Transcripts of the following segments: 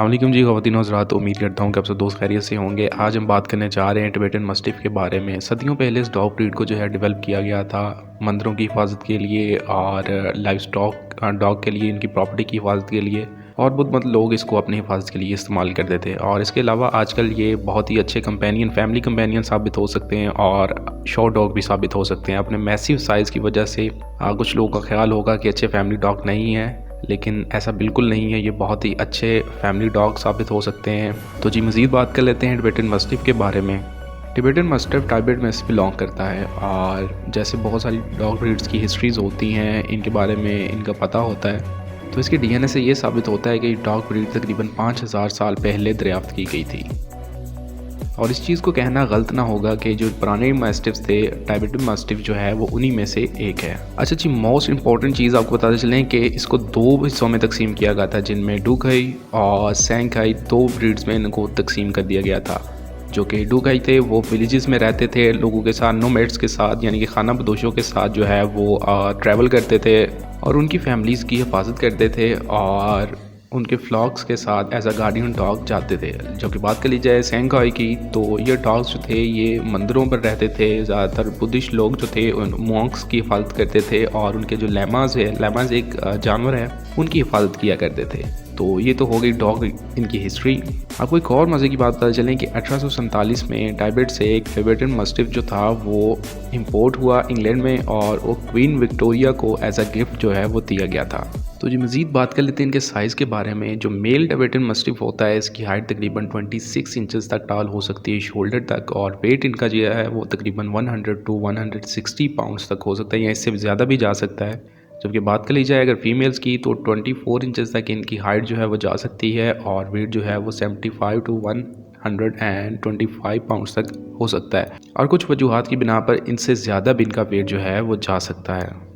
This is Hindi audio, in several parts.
अस्सलाम वालेकुम जी ख़वातीन और हज़रात, उम्मीद करता हूँ कि आप सब दोस्त खैरियत से होंगे। आज हम बात करने जा रहे हैं टिबेटन मस्टिफ़ के बारे में। सदियों पहले इस डॉग ब्रीड को जो है डेवलप किया गया था मंदिरों की हिफाजत के लिए और लाइव स्टॉक डॉग के लिए, इनकी प्रॉपर्टी की हिफाजत के लिए, और बहुत मतलब लोग इसको अपनी हिफाजत के लिए इस्तेमाल करते थे। और इसके अलावा आजकल ये बहुत ही अच्छे कंपेनियन, फैमिली कंपेनियन साबित हो सकते हैं और शो डॉग भी साबित हो सकते हैं। अपने मैसिव साइज़ की वजह से कुछ लोगों का ख्याल होगा कि अच्छे फैमिली डॉग नहीं है, लेकिन ऐसा बिल्कुल नहीं है। ये बहुत ही अच्छे फैमिली डॉग साबित हो सकते हैं। तो जी मज़ीद बात कर लेते हैं टिबेटन मस्टिफ़ के बारे में। टिबेटन मस्टिफ़ टाइबेट में से बिलोंग करता है और जैसे बहुत सारी डॉग ब्रीड्स की हिस्ट्रीज़ होती हैं, इनके बारे में इनका पता होता है, तो इसके डीएनए से ये साबित होता है कि डॉग ब्रीड तकरीबन 5000 साल पहले दरियाफ्त की गई थी। और इस चीज़ को कहना गलत ना होगा कि जो पुराने मास्टिफ्स थे, टाइबेटन मास्टिफ जो है वो उन्हीं में से एक है। अच्छा जी, मोस्ट इंपॉर्टेंट चीज़ आपको बताते चलें कि इसको दो हिस्सों में तकसीम किया गया था, जिनमें डुगाई और सैंघाई दो ब्रीड्स में इनको तकसीम कर दिया गया था। जो कि डुगाई थे वो विलेजेस में रहते थे, लोगों के साथ, नोमैड्स के साथ, यानी कि खाना बदोशों के साथ जो है वो ट्रैवल करते थे और उनकी फैमिलीज़ की हिफाजत करते थे और उनके फ्लॉक्स के साथ एज अ गार्डियन डॉग जाते थे। जबकि बात कर ली जाए सैंघाई की, तो ये डॉग्स जो थे ये मंदिरों पर रहते थे। ज़्यादातर बुद्धिस्ट लोग जो थे उन मॉन्क्स की हिफाजत करते थे और उनके जो लेमाज है, लेमाज एक जानवर है, उनकी हिफाजत किया करते थे। तो ये तो हो गई डॉग इनकी हिस्ट्री। आपको एक और मज़े की बात पता चलें कि 1847 में टाइबेट से एक टिबेटन मस्टिफ जो था वो इंपोर्ट हुआ इंग्लैंड में और वो क्वीन विक्टोरिया को एज अ गिफ्ट जो है वो दिया गया था। तो जी मज़ीद बात कर लेते हैं इनके साइज़ के बारे में। जो मेल टिबेटन मस्टिफ होता है, इसकी हाइट तकरीबन 26 इंचज़ तक टाल हो सकती है, शोल्डर तक, और वेट इनका जो है वो तकरीबन 100 टू 160 पाउंड्स तक हो सकता है या इससे ज़्यादा भी जा सकता है। जबकि बात कर ली जाए अगर फीमेल्स की, तो 24 इंचज़ तक इनकी हाइट जो है वो जा सकती है और वेट जो है वो 75 टू 125 पाउंड्स तक हो सकता है। और कुछ वजूहात की बिना पर इनसे ज़्यादा भी इनका वेट जो है वो जा सकता है।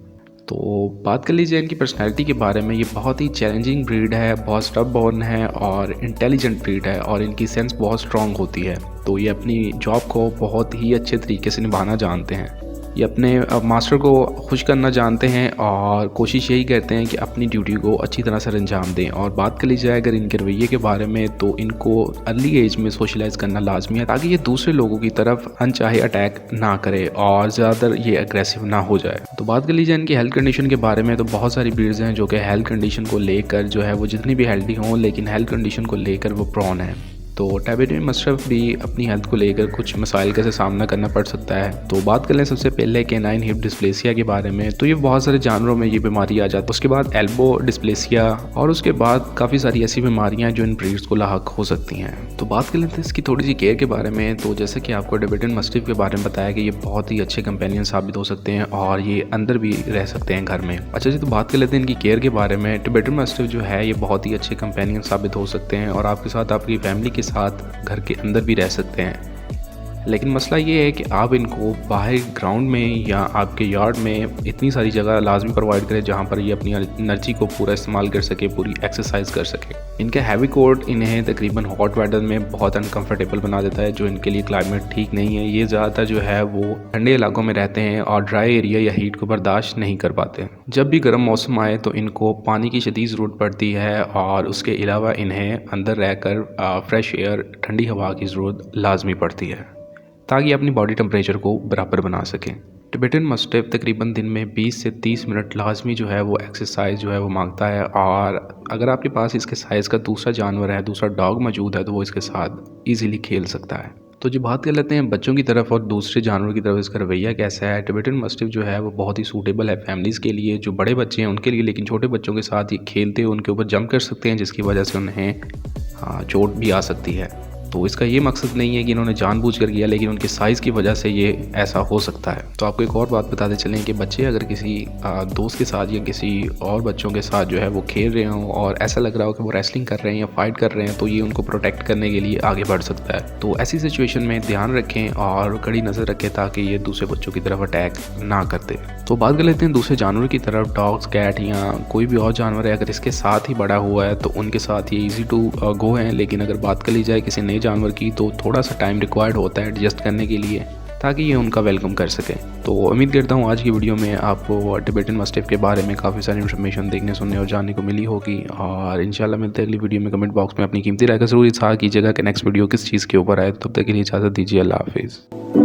तो बात कर लीजिए इनकी पर्सनैलिटी के बारे में। ये बहुत ही चैलेंजिंग ब्रीड है, बहुत स्टबबॉर्न है और इंटेलिजेंट ब्रीड है और इनकी सेंस बहुत स्ट्रॉन्ग होती है। तो ये अपनी जॉब को बहुत ही अच्छे तरीके से निभाना जानते हैं। ये अपने मास्टर को खुश करना जानते हैं और कोशिश यही करते हैं कि अपनी ड्यूटी को अच्छी तरह से अंजाम दें। और बात कर ली जाए अगर इनके रवैये के बारे में, तो इनको अर्ली एज में सोशलाइज करना लाजमी है ताकि ये दूसरे लोगों की तरफ अनचाहे अटैक ना करे और ज़्यादातर ये एग्रेसिव ना हो जाए। तो बात कर लीजिए इनकी हेल्थ कंडीशन के बारे में, तो बहुत सारी ब्रीड्स हैं जो कि हेल्थ कंडीशन को लेकर जो है वो जितनी भी हेल्दी हों, लेकिन हेल्थ कंडीशन को लेकर वो प्रॉन है। तो टिबेटन मस्टिफ भी अपनी हेल्थ को लेकर कुछ मसाइल का सामना करना पड़ सकता है। तो बात कर लें सबसे पहले कैनाइन हिप डिस्प्लेसिया के बारे में। तो ये बहुत सारे जानवरों में ये बीमारी आ जाती है। उसके बाद एल्बो डिस्प्लेसिया और उसके बाद काफ़ी सारी ऐसी बीमारियां जो इन ब्रीड्स को लाहक हो सकती हैं। तो बात कर लेते हैं इसकी थोड़ी सी केयर के बारे में। तो जैसे कि आपको टिबेटन मस्टिफ के बारे में बताया कि ये बहुत ही अच्छे कंपेनियन साबित हो सकते हैं और ये अंदर भी रह सकते हैं घर में। अच्छा जी, तो बात कर लेते हैं इनकी केयर के बारे में। टिबेटन मस्टिफ जो है ये बहुत ही अच्छे कंपेनियन साबित हो सकते हैं और आपके साथ, आपकी फैमिली के साथ घर के अंदर भी रह सकते हैं। लेकिन मसला ये है कि आप इनको बाहर ग्राउंड में या आपके यार्ड में इतनी सारी जगह लाजमी प्रोवाइड करें जहाँ पर ये अपनी एनर्जी को पूरा इस्तेमाल कर सके, पूरी एक्सरसाइज कर सके। इनका हैवी कोट इन्हें तकरीबन हॉट वेदर में बहुत अनकंफर्टेबल बना देता है, जो इनके लिए क्लाइमेट ठीक नहीं है। ये ज़्यादातर जो है वो ठंडे इलाकों में रहते हैं और ड्राई एरिया या हीट को बर्दाश्त नहीं कर पाते। जब भी गर्म मौसम आए तो इनको पानी की शदीद ज़रूरत पड़ती है और उसके अलावा इन्हें अंदर रहकर फ्रेश एयर, ठंडी हवा की ज़रूरत लाजमी पड़ती है ताकि अपनी बॉडी टेम्परेचर को बराबर बना सकें। टिबेटन मस्टिफ तकरीबन दिन में 20 से 30 मिनट लाजमी जो है वो एक्सरसाइज जो है वो मांगता है। और अगर आपके पास इसके साइज़ का दूसरा जानवर है, दूसरा डॉग मौजूद है, तो वो इसके साथ ईजिली खेल सकता है। तो जो बात कर लेते हैं बच्चों की तरफ और दूसरे जानवर की तरफ इसका रवैया कैसा है। टिबेटन मस्टिफ जो है वो बहुत ही सूटेबल है फैमिलीज़ के लिए, जो बड़े बच्चे हैं उनके लिए, लेकिन छोटे बच्चों के साथ ये खेलते हैं, उनके ऊपर जंप कर सकते हैं, जिसकी वजह से उन्हें चोट भी आ सकती है। तो इसका ये मकसद नहीं है कि इन्होंने जानबूझकर किया, लेकिन उनके साइज़ की वजह से ये ऐसा हो सकता है। तो आपको एक और बात बताते चलें कि बच्चे अगर किसी दोस्त के साथ या किसी और बच्चों के साथ जो है वो खेल रहे हों और ऐसा लग रहा हो कि वो रेसलिंग कर रहे हैं या फाइट कर रहे हैं, तो ये उनको प्रोटेक्ट करने के लिए आगे बढ़ सकता है। तो ऐसी सिचुएशन में ध्यान रखें और कड़ी नज़र रखें ताकि ये दूसरे बच्चों की तरफ अटैक ना करते। तो बात कर लेते हैं दूसरे जानवर की तरफ। डॉग्स, कैट या कोई भी और जानवर है, अगर इसके साथ ही बड़ा हुआ है तो उनके साथ ये ईजी टू गो है। लेकिन अगर बात कर ली जाए किसी नए जानवर की, तो थोड़ा सा टाइम रिक्वायर्ड होता है एडजस्ट करने के लिए, ताकि ये उनका वेलकम कर सकें। तो उम्मीद करता हूँ आज की वीडियो में आपको टिबेटन मस्टिफ के बारे में काफ़ी सारी इन्फॉर्मेशन देखने सुनने और जानने को मिली होगी। और इंशाल्लाह मिलते हैं अगली वीडियो में। कमेंट बॉक्स में अपनी कीमती राय का ज़रूर इज़हार कीजिएगा कि नेक्स्ट वीडियो किस चीज़ के ऊपर आए। तब तक के लिए इजाज़त दीजिए। अल्लाह हाफिज़।